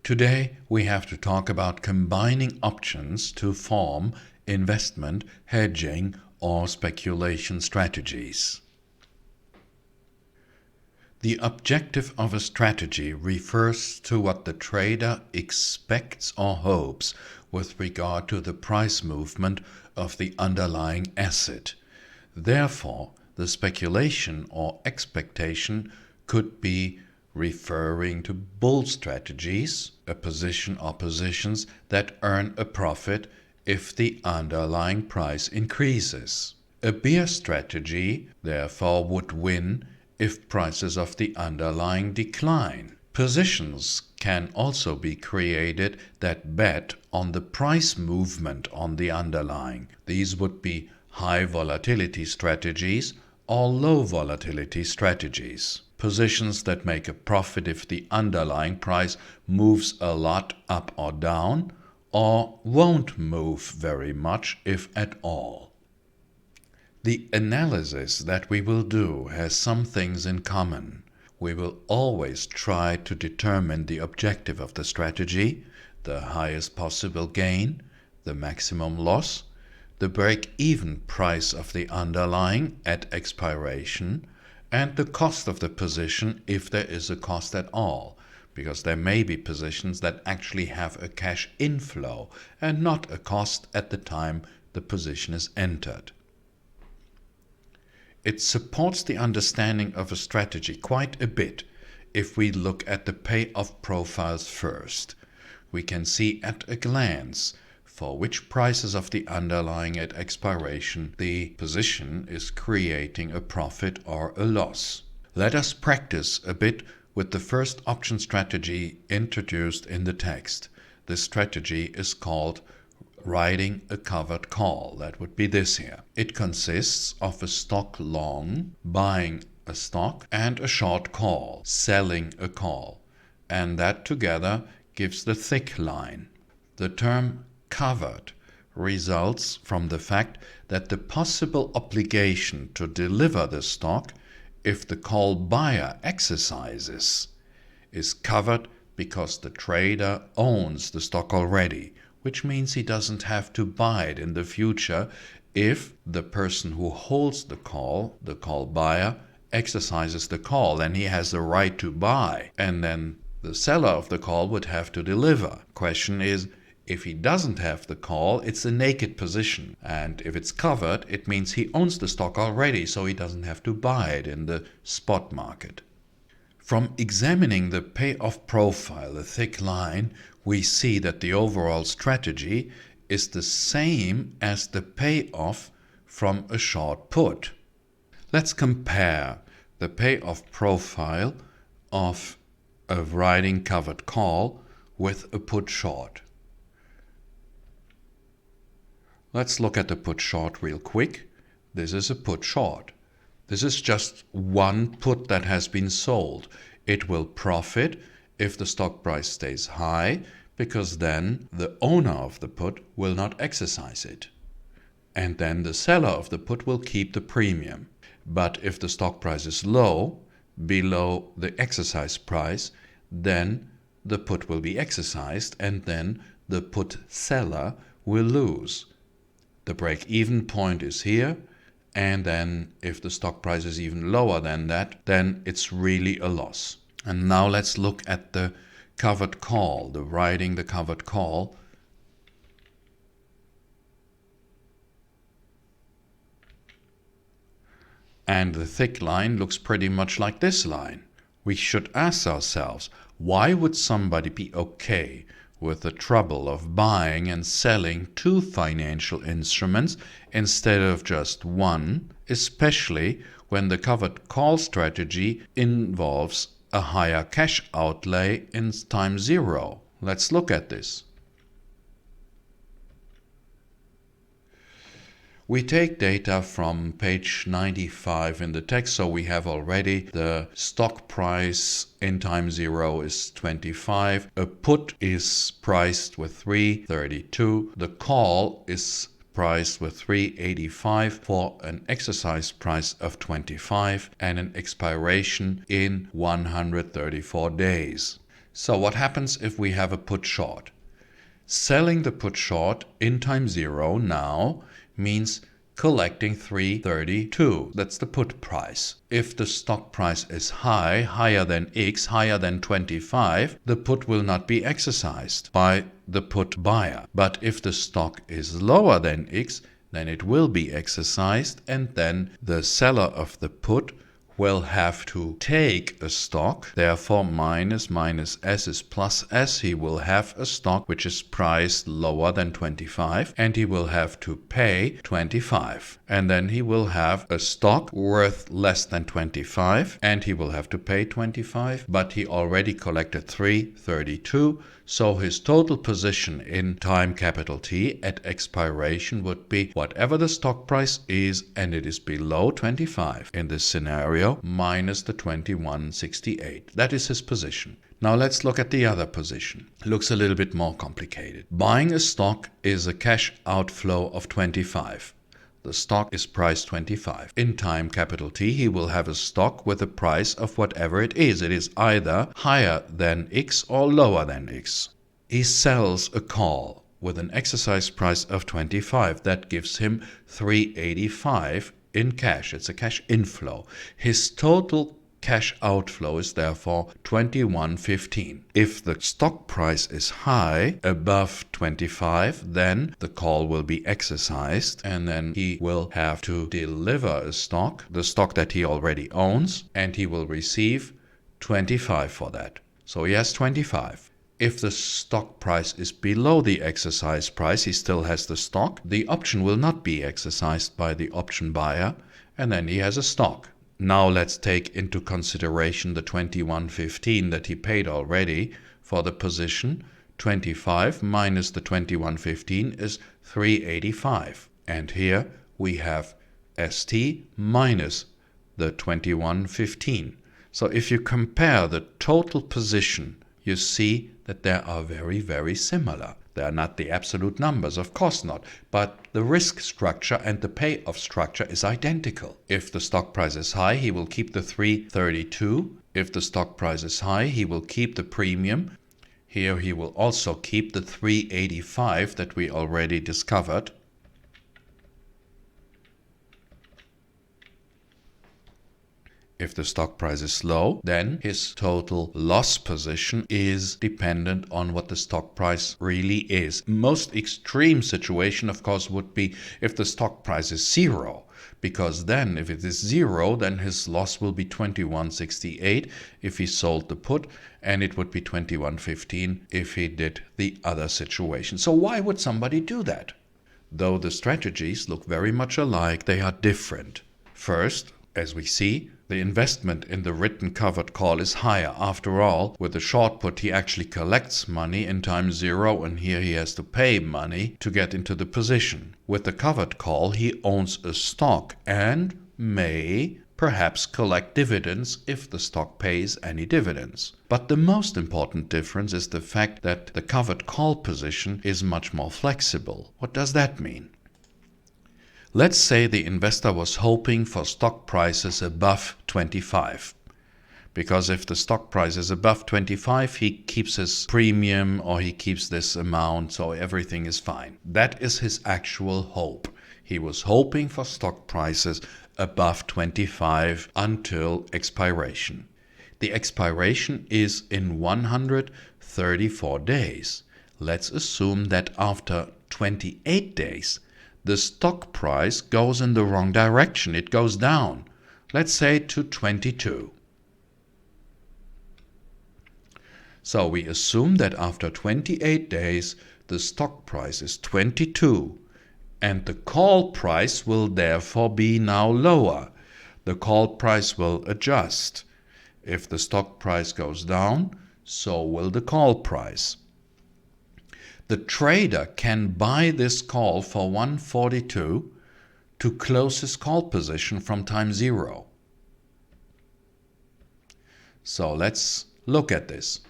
Today we have to talk about combining options to form investment, hedging, or speculation strategies. The objective of a strategy refers to what the trader expects or hopes with regard to the price movement of the underlying asset. Therefore, the speculation or expectation could be referring to bull strategies, a position or positions that earn a profit if the underlying price increases. A bear strategy, therefore, would win if prices of the underlying decline. Positions can also be created that bet on the price movement on the underlying. These would be high volatility strategies or low volatility strategies. Positions that make a profit if the underlying price moves a lot up or down, or won't move very much if at all. The analysis that we will do has some things in common. We will always try to determine the objective of the strategy, the highest possible gain, the maximum loss, the break-even price of the underlying at expiration, and the cost of the position if there is a cost at all, because there may be positions that actually have a cash inflow and not a cost at the time the position is entered. It supports the understanding of a strategy quite a bit if we look at the payoff profiles first. We can see at a glance for which prices of the underlying at expiration the position is creating a profit or a loss. Let us practice a bit with the first option strategy introduced in the text. This strategy is called riding a covered call. That would be this here. It consists of a stock long, buying a stock, and a short call, selling a call. And that together gives the thick line. The term covered results from the fact that the possible obligation to deliver the stock if the call buyer exercises is covered because the trader owns the stock already, which means he doesn't have to buy it in the future if the person who holds the call buyer, exercises the call. Then he has the right to buy, and then the seller of the call would have to deliver. Question is, if he doesn't have the call, it's a naked position. And if it's covered, it means he owns the stock already, so he doesn't have to buy it in the spot market. From examining the payoff profile, the thick line, we see that the overall strategy is the same as the payoff from a short put. Let's compare the payoff profile of a riding covered call with a put short. Let's look at the put short real quick. This is a put short. This is just one put that has been sold. It will profit if the stock price stays high, because then the owner of the put will not exercise it. And then the seller of the put will keep the premium. But if the stock price is low, below the exercise price, then the put will be exercised, and then the put seller will lose. The break-even point is here, and then if the stock price is even lower than that, then it's really a loss. And now let's look at the covered call, the riding the covered call. And the thick line looks pretty much like this line. We should ask ourselves, why would somebody be okay with the trouble of buying and selling two financial instruments instead of just one, especially when the covered call strategy involves a higher cash outlay in time zero? Let's look at this. We take data from page 95 in the text, so we have already the stock price in time zero is 25. A put is priced with 332. The call is priced with 385 for an exercise price of 25 and an expiration in 134 days. So what happens if we have a put short? Selling the put short in time 0 now means collecting 332. That's the put price. If the stock price is high, higher than X, higher than 25, the put will not be exercised by the put buyer. But if the stock is lower than X, then it will be exercised, and then the seller of the put will have to take a stock. Therefore, minus S is plus S. He will have a stock which is priced lower than 25, and he will have to pay 25. And then he will have a stock worth less than 25, and he will have to pay 25, but he already collected 332. So his total position in time capital T at expiration would be whatever the stock price is, and it is below 25 in this scenario, minus the 2168. That is his position. Now let's look at the other position. Looks a little bit more complicated. Buying a stock is a cash outflow of 25. The stock is priced 25. In time capital T, he will have a stock with a price of whatever it is. It is either higher than X or lower than X. He sells a call with an exercise price of 25. That gives him 385 in cash. It's a cash inflow. His total cash outflow is therefore 2115. If the stock price is high, above 25, then the call will be exercised, and then he will have to deliver a stock, the stock that he already owns, and he will receive 25 for that. So he has 25. If the stock price is below the exercise price, he still has the stock. The option will not be exercised by the option buyer, and then he has a stock. Now let's take into consideration the 2115 that he paid already for the position. 25 minus the 2115 is 385. And here we have ST minus the 2115. So if you compare the total position, you see that they are very, very similar. They are not the absolute numbers, of course not, but the risk structure and the payoff structure is identical. If the stock price is high, he will keep the 332. If the stock price is high, he will keep the premium. Here he will also keep the 385 that we already discovered. If the stock price is low, then his total loss position is dependent on what the stock price really is. Most extreme situation, of course, would be if the stock price is 0, because then if it is 0, then his loss will be 2168 if he sold the put, and it would be 2115 if he did the other situation. So why would somebody do that? Though the strategies look very much alike, they are different. First, as we see, the investment in the written covered call is higher. After all, with the short put he actually collects money in time 0, and here he has to pay money to get into the position. With the covered call he owns a stock and may perhaps collect dividends if the stock pays any dividends. But the most important difference is the fact that the covered call position is much more flexible. What does that mean? Let's say the investor was hoping for stock prices above 25. Because if the stock price is above 25, he keeps his premium or he keeps this amount, so everything is fine. That is his actual hope. He was hoping for stock prices above 25 until expiration. The expiration is in 134 days. Let's assume that after 28 days, the stock price goes in the wrong direction. It goes down, let's say to 22. So we assume that after 28 days, the stock price is 22, and the call price will therefore be now lower. The call price will adjust. If the stock price goes down, so will the call price. The trader can buy this call for 142 to close his call position from time 0. So let's look at this.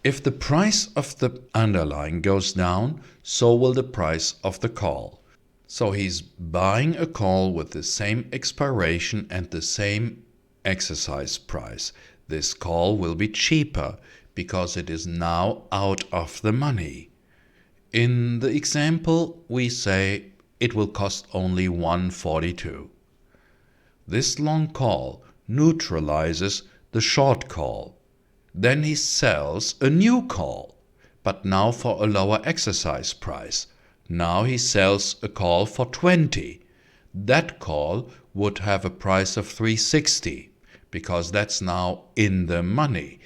If the price of the underlying goes down, so will the price of the call. So he's buying a call with the same expiration and the same exercise price. This call will be cheaper because it is now out of the money. In the example, we say it will cost only 142. This long call neutralizes the short call. Then he sells a new call, but now for a lower exercise price. Now he sells a call for 20. That call would have a price of 360 because that's now in the money.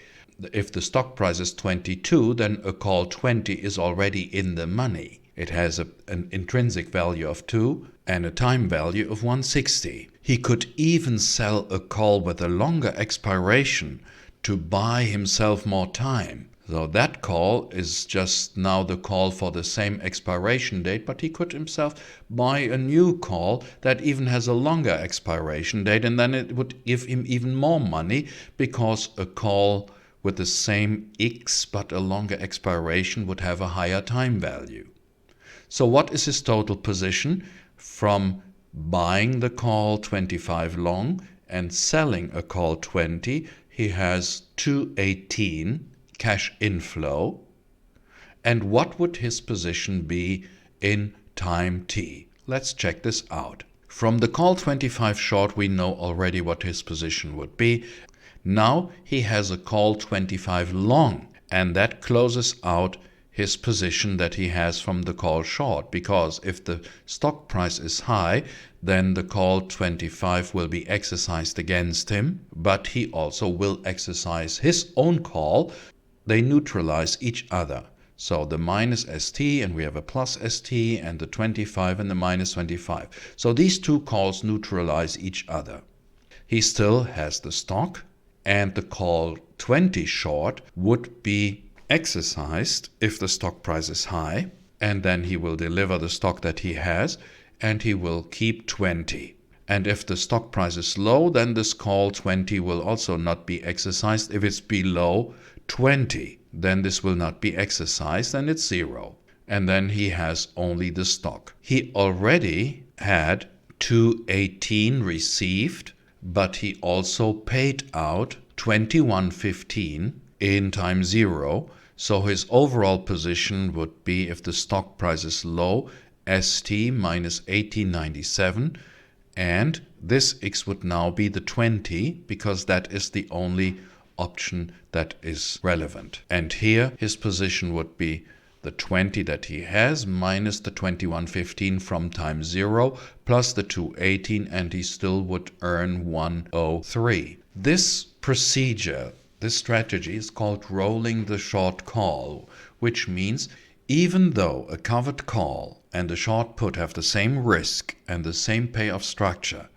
If the stock price is 22, then a call 20 is already in the money. It has an intrinsic value of 2 and a time value of 160. He could even sell a call with a longer expiration to buy himself more time. So that call is just now the call for the same expiration date, but he could himself buy a new call that even has a longer expiration date, and then it would give him even more money because a call with the same X but a longer expiration would have a higher time value. So what is his total position? From buying the call 25 long and selling a call 20, he has 218 cash inflow. And what would his position be in time t? Let's check this out. From the call 25 short, we know already what his position would be. Now he has a call 25 long, and that closes out his position that he has from the call short, because if the stock price is high, then the call 25 will be exercised against him, but he also will exercise his own call. They neutralize each other. So the minus ST, and we have a plus ST, and the 25 and the minus 25. So these two calls neutralize each other. He still has the stock, and the call 20 short would be exercised if the stock price is high, and then he will deliver the stock that he has, and he will keep 20. And if the stock price is low, then this call 20 will also not be exercised. If it's below 20, then this will not be exercised, and it's 0. And then he has only the stock. He already had 218 received, but he also paid out 2115 in time 0. So his overall position would be, if the stock price is low, ST minus 1897, and this X would now be the 20, because that is the only option that is relevant. And here his position would be the 20 that he has minus the 2115 from time 0 plus the 218, and he still would earn 103. This procedure, this strategy is called rolling the short call, which means even though a covered call and a short put have the same risk and the same payoff structure,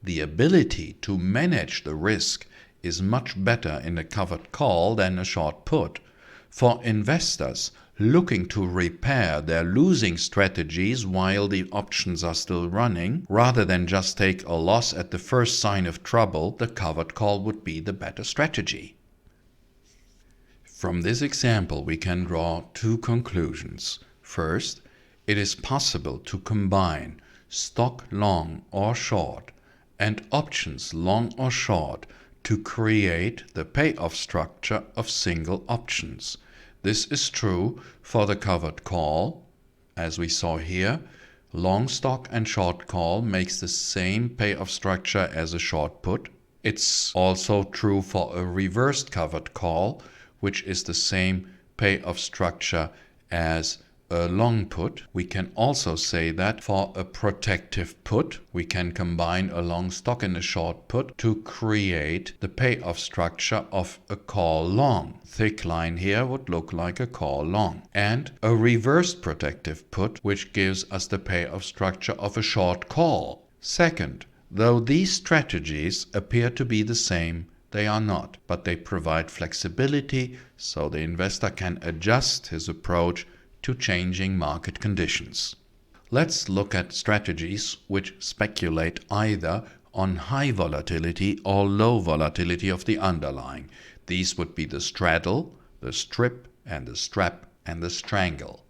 the ability to manage the risk is much better in a covered call than a short put. For investors looking to repair their losing strategies while the options are still running, rather than just take a loss at the first sign of trouble, the covered call would be the better strategy. From this example, we can draw two conclusions. First, it is possible to combine stock long or short and options long or short to create the payoff structure of single options. This is true for the covered call. As we saw here, long stock and short call makes the same payoff structure as a short put. It's also true for a reversed covered call, which is the same payoff structure as a long put. We can also say that for a protective put, we can combine a long stock and a short put to create the payoff structure of a call long. Thick line here would look like a call long. And a reversed protective put, which gives us the payoff structure of a short call. Second, though these strategies appear to be the same, they are not, but they provide flexibility so the investor can adjust his approach to changing market conditions. Let's look at strategies which speculate either on high volatility or low volatility of the underlying. These would be the straddle, the strip, and the strap, and the strangle.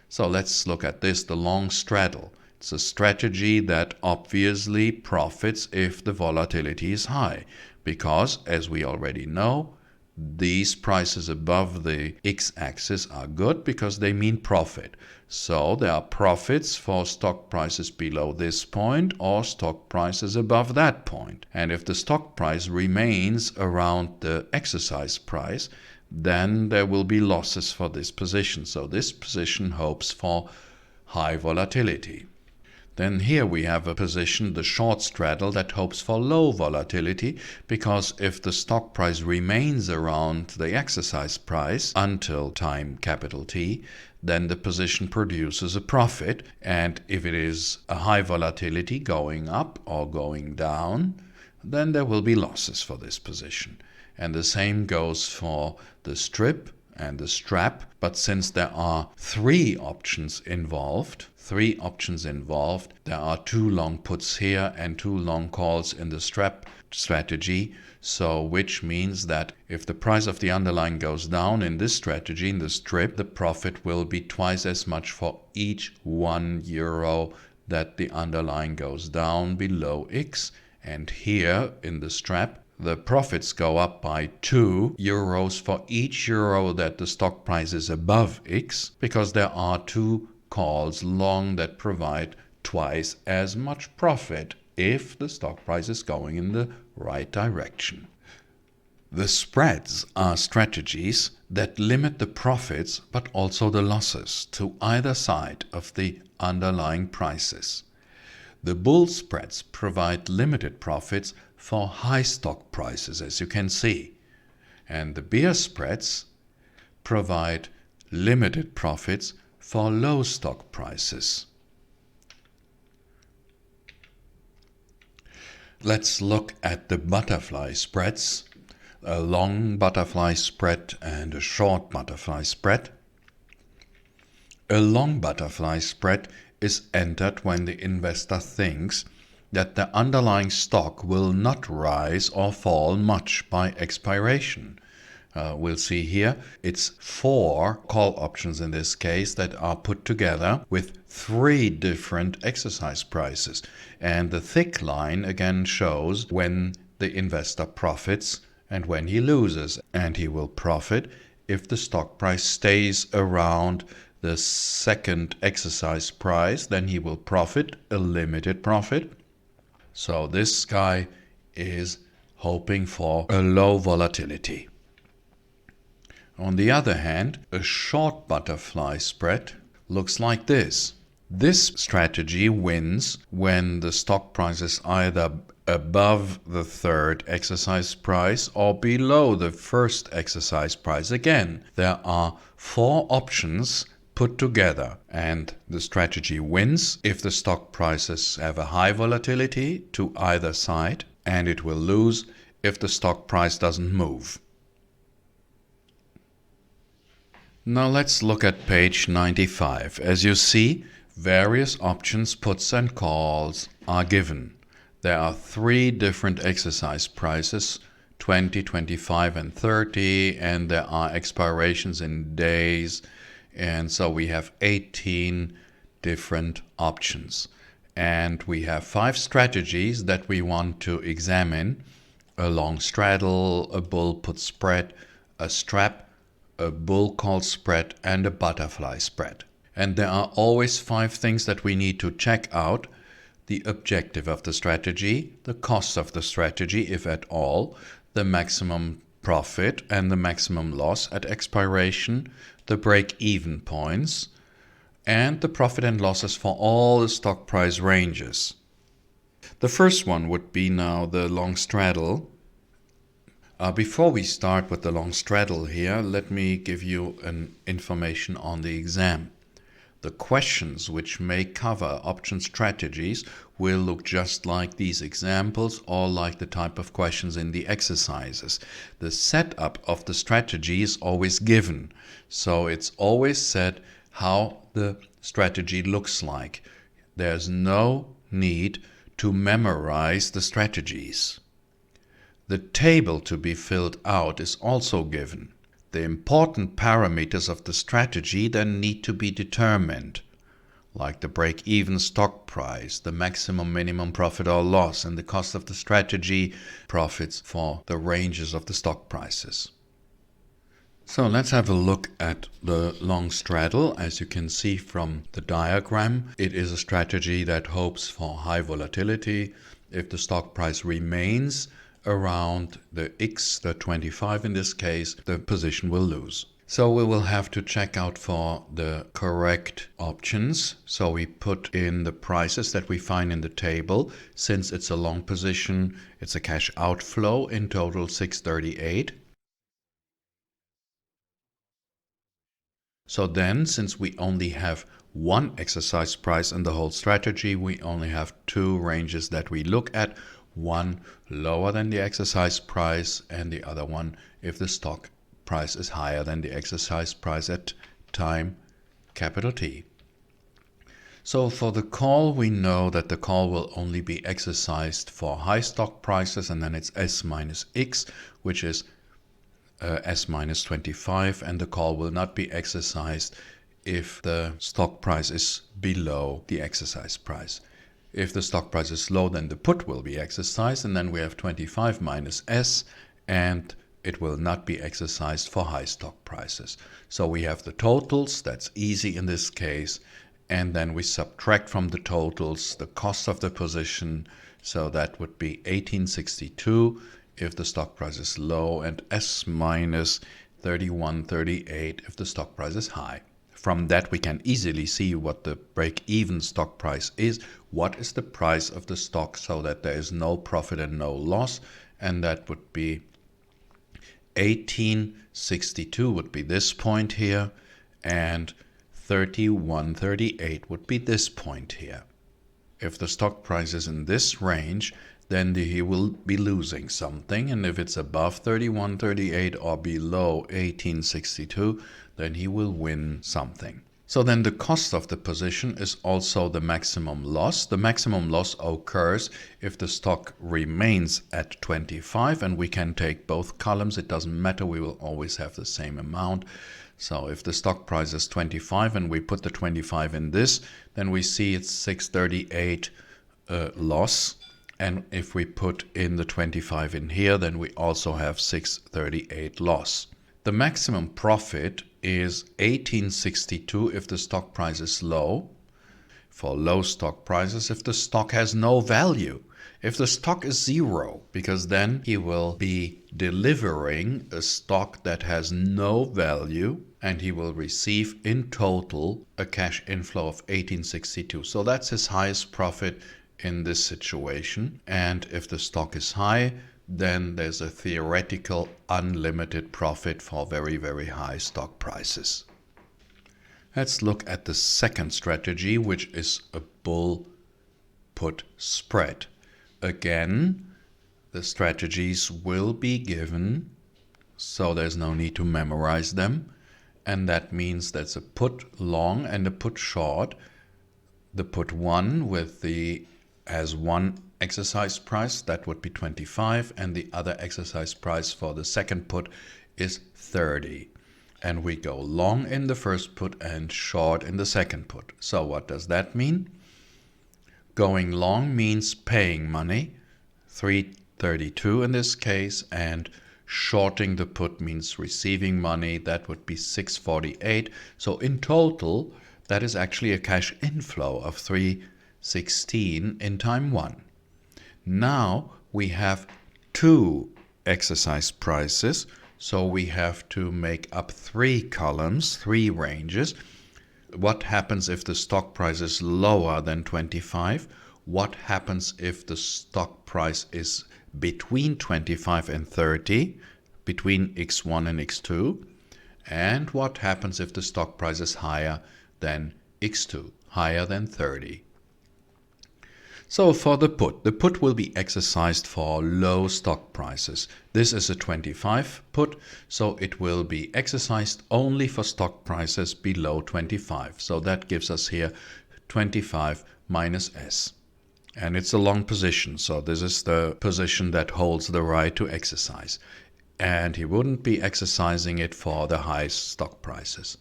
So let's look at this, the long straddle. It's a strategy that obviously profits if the volatility is high, because, as we already know, these prices above the x-axis are good because they mean profit. So there are profits for stock prices below this point or stock prices above that point. And if the stock price remains around the exercise price, then there will be losses for this position. So this position hopes for high volatility. Then here we have a position, the short straddle, that hopes for low volatility, because if the stock price remains around the exercise price until time capital T, then the position produces a profit. And if it is a high volatility going up or going down, then there will be losses for this position. And the same goes for the strip and the strap, but since there are three options involved, there are 2 long puts here and 2 long calls in the strap strategy, so which means that if the price of the underlying goes down in this strategy, in the strip, the profit will be twice as much for each €1 that the underlying goes down below X. And here in the strap, the profits go up by €2 for each euro that the stock price is above X, because there are 2 calls long that provide twice as much profit if the stock price is going in the right direction. The spreads are strategies that limit the profits but also the losses to either side of the underlying prices. The bull spreads provide limited profits for high stock prices, as you can see, and the bear spreads provide limited profits for low stock prices. Let's look at the butterfly spreads, a long butterfly spread and a short butterfly spread. A long butterfly spread is entered when the investor thinks that the underlying stock will not rise or fall much by expiration. We'll see here it's 4 call options in this case that are put together with 3 different exercise prices. And the thick line again shows when the investor profits and when he loses. And he will profit if the stock price stays around the second exercise price, then he will profit a limited profit. So this guy is hoping for a low volatility. On the other hand, a short butterfly spread looks like this. This strategy wins when the stock price is either above the third exercise price or below the first exercise price. Again, there are 4 options put together, and the strategy wins if the stock prices have a high volatility to either side, and it will lose if the stock price doesn't move. Now let's look at page 95. As you see, various options, puts and calls are given. There are 3 different exercise prices, 20, 25 and 30, and there are expirations in days. And so we have 18 different options. And we have 5 strategies that we want to examine: a long straddle, a bull put spread, a strap, a bull call spread, and a butterfly spread. And there are always 5 things that we need to check out: the objective of the strategy, the cost of the strategy, if at all, the maximum profit and the maximum loss at expiration, the break-even points, and the profit and losses for all the stock price ranges. The first one would be now the long straddle. Before we start with the long straddle here, let me give you an information on the exam. The questions which may cover option strategies will look just like these examples or like the type of questions in the exercises. The setup of the strategy is always given, so it's always said how the strategy looks like. There's no need to memorize the strategies. The table to be filled out is also given. The important parameters of the strategy then need to be determined, like the break-even stock price, the maximum minimum profit or loss, and the cost of the strategy, profits for the ranges of the stock prices. So let's have a look at the long straddle. As you can see from the diagram, it is a strategy that hopes for high volatility. If the stock price remains around the X, the 25 in this case, the position will lose. So we will have to check out for the correct options. So we put in the prices that we find in the table. Since it's a long position, it's a cash outflow, in total 638. So then, since we only have one exercise price in the whole strategy, we only have two ranges that we look at. One lower than the exercise price and the other one if the stock price is higher than the exercise price at time capital T. So for the call, we know that the call will only be exercised for high stock prices, and then it's S minus X, which is S minus 25, and the call will not be exercised if the stock price is below the exercise price. If the stock price is low, then the put will be exercised, and then we have 25 minus S, and it will not be exercised for high stock prices. So we have the totals, that's easy in this case, and then we subtract from the totals the cost of the position, so that would be 1862 if the stock price is low, and S minus 3138 if the stock price is high. From that we can easily see what the break-even stock price is, what is the price of the stock, so that there is no profit and no loss, and that would be 1862 would be this point here, and 3138 would be this point here. If the stock price is in this range, then he will be losing something, and if it's above 3138 or below 1862, then he will win something. So then the cost of the position is also the maximum loss. The maximum loss occurs if the stock remains at 25, and we can take both columns. It doesn't matter, we will always have the same amount. So if the stock price is 25 and we put the 25 in this, then we see it's 638 loss. And if we put in the 25 in here, then we also have 638 loss. The maximum profit is 1862 if the stock price is low. For low stock prices, if the stock has no value. If the stock is zero, because then he will be delivering a stock that has no value, and he will receive in total a cash inflow of 1862. So that's his highest profit in this situation. And if the stock is high, then there's a theoretical unlimited profit for very, very high stock prices. Let's look at the second strategy, which is a bull-put spread. Again, the strategies will be given, so there's no need to memorize them. And that means that's a put long and a put short. The put one with the as one exercise price, that would be 25, and the other exercise price for the second put is 30. And we go long in the first put and short in the second put. So what does that mean? Going long means paying money, 332 in this case, and shorting the put means receiving money, that would be 648. So in total, that is actually a cash inflow of 316 in time one. Now we have two exercise prices, so we have to make up three columns, three ranges. What happens if the stock price is lower than 25? What happens if the stock price is between 25 and 30, between X1 and X2? And what happens if the stock price is higher than X2, higher than 30? So for the put will be exercised for low stock prices. This is a 25 put, so it will be exercised only for stock prices below 25. So that gives us here 25 minus S. And it's a long position, so this is the position that holds the right to exercise. And he wouldn't be exercising it for the high stock prices.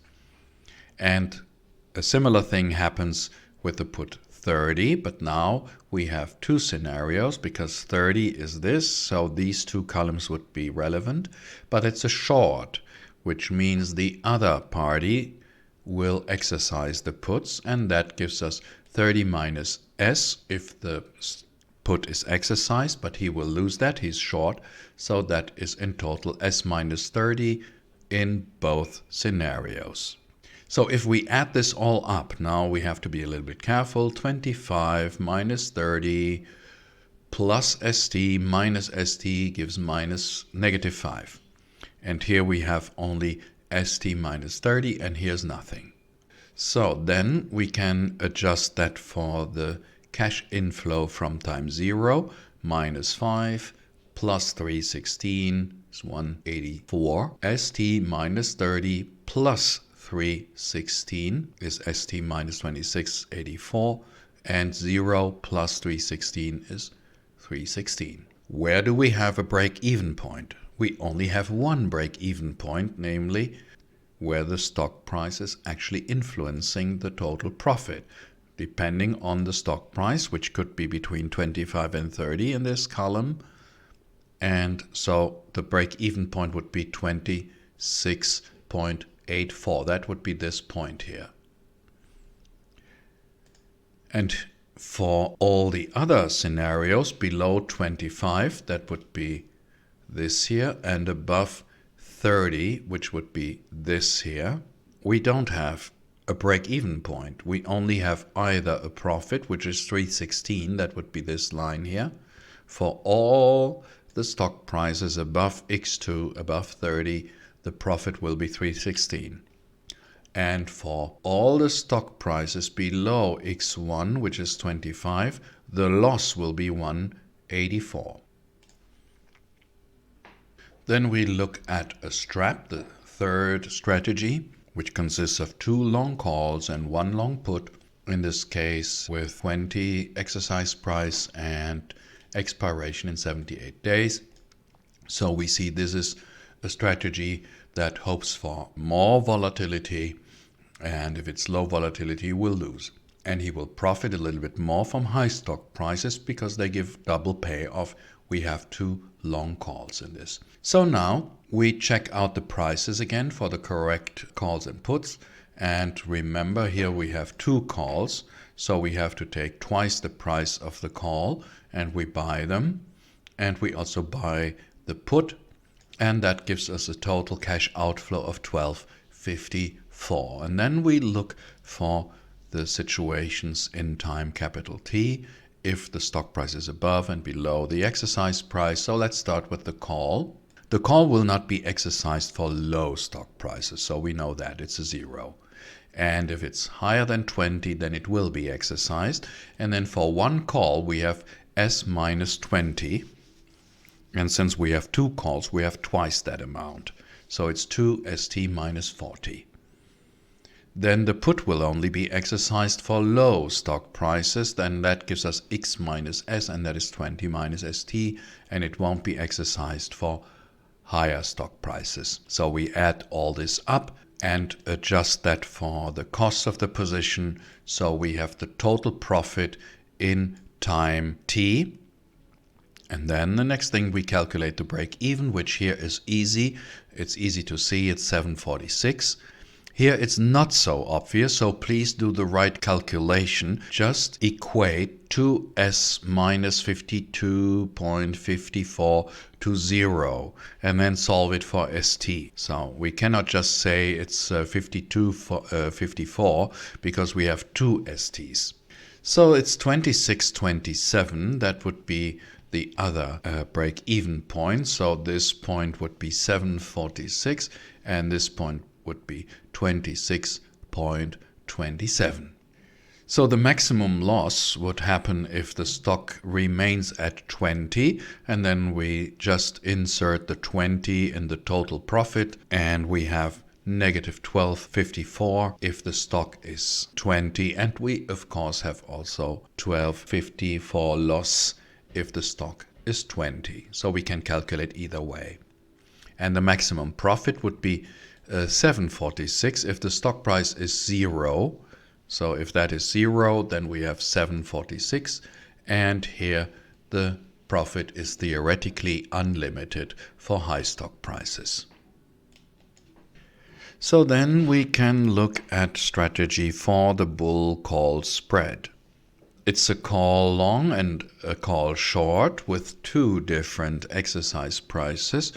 And a similar thing happens with the put 30, but now we have two scenarios because 30 is this, so these two columns would be relevant, but it's a short, which means the other party will exercise the puts, and that gives us 30 minus S if the put is exercised, but he will lose that, he's short, so that is in total S minus 30 in both scenarios. So if we add this all up, now we have to be a little bit careful. 25 minus 30 plus ST minus ST gives minus negative 5. And here we have only ST minus 30, and here's nothing. So then we can adjust that for the cash inflow from time 0, minus 5 plus 316 is 184. ST minus 30 plus 316 is ST minus 2684, and 0 plus 316 is 316. Where do we have a break-even point? We only have one break-even point, namely where the stock price is actually influencing the total profit, depending on the stock price, which could be between 25 and 30 in this column. And so the break-even point would be 26.84. That would be this point here. And for all the other scenarios below 25, that would be this here, and above 30, which would be this here, we don't have a break-even point. We only have either a profit, which is 316, that would be this line here, for all the stock prices above X2, above 30, the profit will be 316. And for all the stock prices below X1, which is 25, the loss will be 184. Then we look at a strap, the third strategy, which consists of 2 long calls and 1 long put, in this case with 20 exercise price and expiration in 78 days. So we see this is a strategy that hopes for more volatility, and if it's low volatility, he will lose. And he will profit a little bit more from high stock prices because they give double payoff. We have 2 long calls in this. So now we check out the prices again for the correct calls and puts. And remember, here we have 2 calls, so we have to take twice the price of the call, and we buy them. And we also buy the put, and that gives us a total cash outflow of 1254. And then we look for the situations in time capital T, if the stock price is above and below the exercise price. So let's start with the call. The call will not be exercised for low stock prices, so we know that it's a 0. And if it's higher than 20, then it will be exercised. And then for 1 call, we have S minus 20. And since we have 2 calls, we have twice that amount. So it's 2 ST minus 40. Then the put will only be exercised for low stock prices. Then that gives us X minus S, and that is 20 minus ST. And it won't be exercised for higher stock prices. So we add all this up and adjust that for the cost of the position. So we have the total profit in time T. And then the next thing, we calculate the break even, which here is easy. It's easy to see, it's 746. Here it's not so obvious, so please do the right calculation. Just equate 2S minus 52.54 to 0 and then solve it for ST. So we cannot just say it's 54 because we have 2 STs. So it's 2627, that would be the other break-even point. So this point would be 746 and this point would be 26.27. So the maximum loss would happen if the stock remains at 20, and then we just insert the 20 in the total profit, and we have negative 1254 if the stock is 20, and we of course have also 1254 loss if the stock is 20. So we can calculate either way. And the maximum profit would be 746 if the stock price is 0, So if that is 0, then we have 746, and here the profit is theoretically unlimited for high stock prices. So then we can look at strategy for the bull call spread. It's a call long and a call short with two different exercise prices,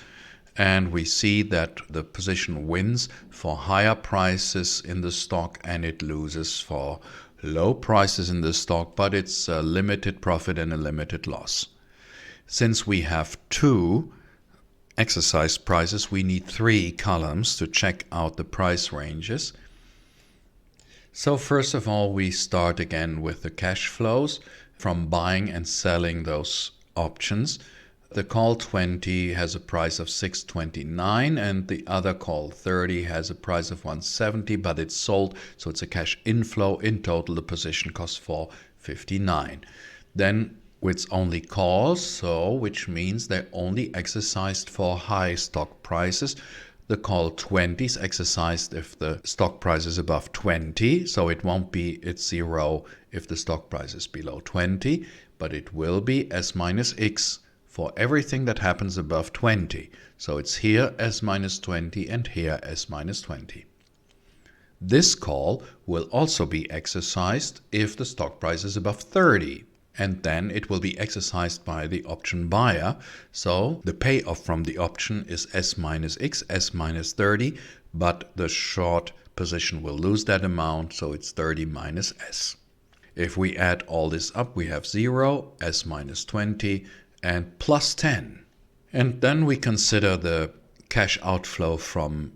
and we see that the position wins for higher prices in the stock and it loses for low prices in the stock, but it's a limited profit and a limited loss. Since we have two exercise prices, we need three columns to check out the price ranges. So first of all, we start again with the cash flows from buying and selling those options. The call 20 has a price of 629 and the other call 30 has a price of 170, but it's sold, so it's a cash inflow. In total, the position costs 459. Then it's only calls, so which means they're only exercised for high stock prices. The call 20 is exercised if the stock price is above 20, so it won't be it's 0 if the stock price is below 20, but it will be S minus X for everything that happens above 20. So it's here S minus 20 and here S minus 20. This call will also be exercised if the stock price is above 30. And then it will be exercised by the option buyer. So the payoff from the option is S minus X, S minus 30, but the short position will lose that amount, so it's 30 minus S. If we add all this up, we have 0, S minus 20, and plus 10. And then we consider the cash outflow from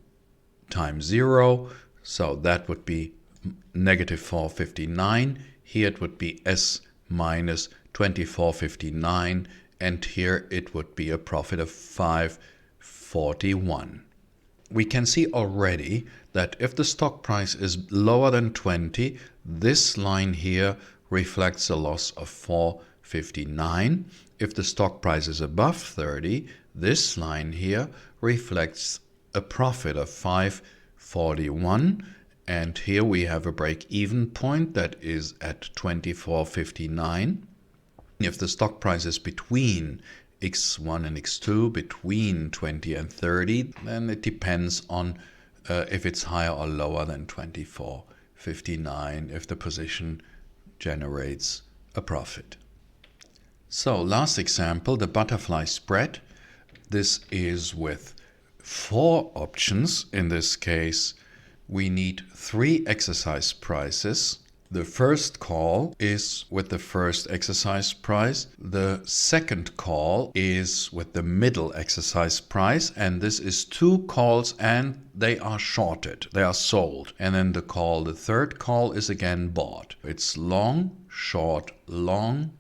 time 0, so that would be negative 459. Here it would be S minus 2459, and here it would be a profit of 541. We can see already that if the stock price is lower than 20, this line here reflects a loss of 459. If the stock price is above 30, this line here reflects a profit of 541. And here we have a break-even point that is at 24.59. If the stock price is between X1 and X2, between 20 and 30, then it depends on if it's higher or lower than 24.59 if the position generates a profit. So last example, the butterfly spread. This is with 4 options. In this case, we need 3 exercise prices. The first call is with the first exercise price. The second call is with the middle exercise price. And this is 2 calls and they are shorted. They are sold. And then the third call is again bought. It's long, short, long,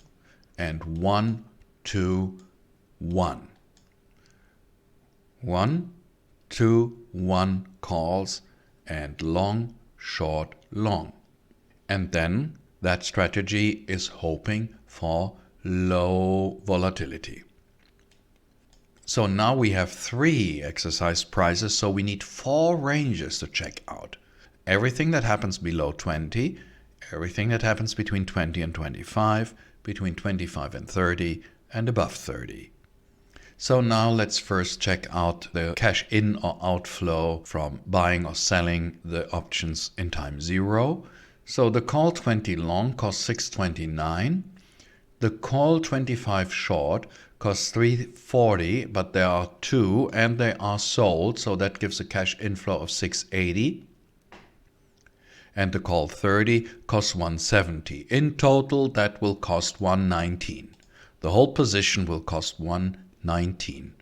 and 1, 2, 1. 1, 2, 1 calls and long, short, long. And then that strategy is hoping for low volatility. So now we have 3 exercise prices, so we need 4 ranges to check out. Everything that happens below 20, everything that happens between 20 and 25, between 25 and 30, and above 30. So now let's first check out the cash in or outflow from buying or selling the options in time 0. So the call 20 long costs 629. The call 25 short costs 340, but there are 2 and they are sold, so that gives a cash inflow of 680. And the call 30 costs 170. In total, that will cost 119. The whole position will cost 119.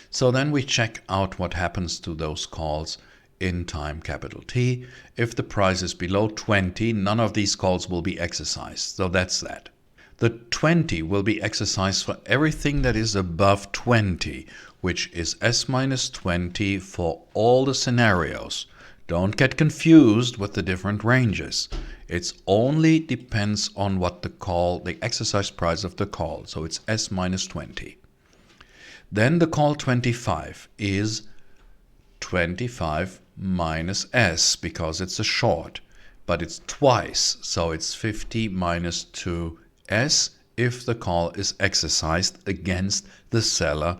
So then we check out what happens to those calls in time capital T. If the price is below 20, none of these calls will be exercised. So that's that. The 20 will be exercised for everything that is above 20, which is S minus 20 for all the scenarios. Don't get confused with the different ranges. It only depends on what the exercise price of the call. So it's S minus 20. Then the call 25 is 25 minus S because it's a short. but it's twice. So it's 50 minus 2s if the call is exercised against the seller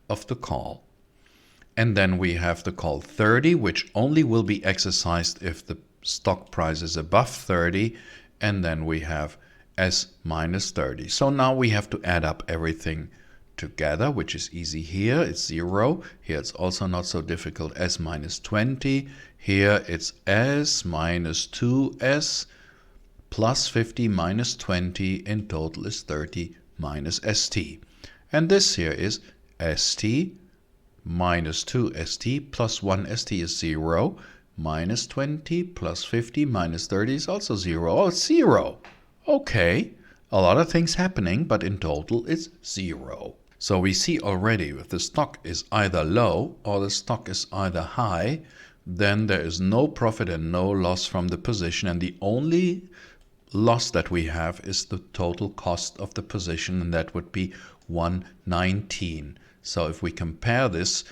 of the call. And then we have the call 30, which only will be exercised if the stock price is above 30. And then we have S minus 30. So now we have to add up everything together, which is easy here. It's 0. Here it's also not so difficult. S minus 20. Here it's S minus 2S plus 50 minus 20. In total is 30 minus ST. And this here is ST minus 2 ST plus 1 ST is 0. Minus 20 plus 50 minus 30 is also 0. Oh, it's 0. Okay, a lot of things happening, but in total it's 0. So we see already if the stock is either low or the stock is either high, then there is no profit and no loss from the position, and the only loss that we have is the total cost of the position, and that would be 119. So if we compare this,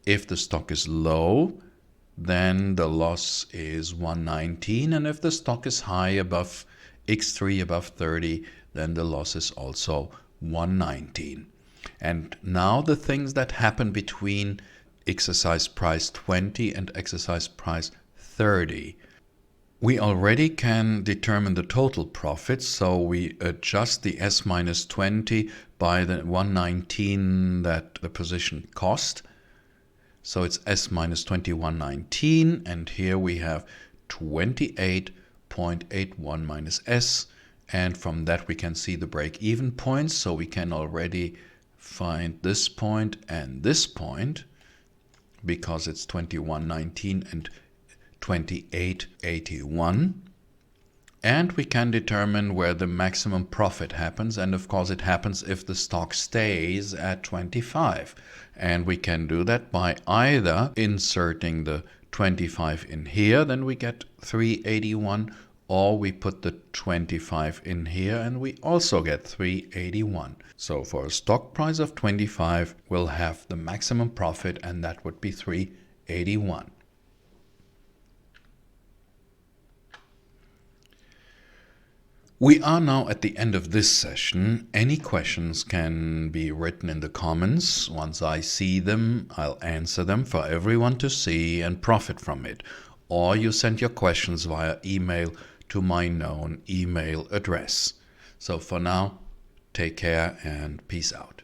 if the stock is low, then the loss is 119, and if the stock is high above X3 above 30, then the loss is also 119. And now the things that happen between exercise price 20 and exercise price 30. We already can determine the total profit, so we adjust the S minus 20 by the 119 that the position cost. So it's S minus 20, 119, and here we have 28.81 minus S, and from that we can see the break-even points, so we can already find this point and this point, because it's 21.19 and 28.81. And we can determine where the maximum profit happens, and of course it happens if the stock stays at 25. And we can do that by either inserting the 25 in here, then we get 381, or we put the 25 in here and we also get 381. So for a stock price of 25, we'll have the maximum profit, and that would be 381. We are now at the end of this session. Any questions can be written in the comments. Once I see them, I'll answer them for everyone to see and profit from it. Or you send your questions via email to my known email address. So for now, take care and peace out.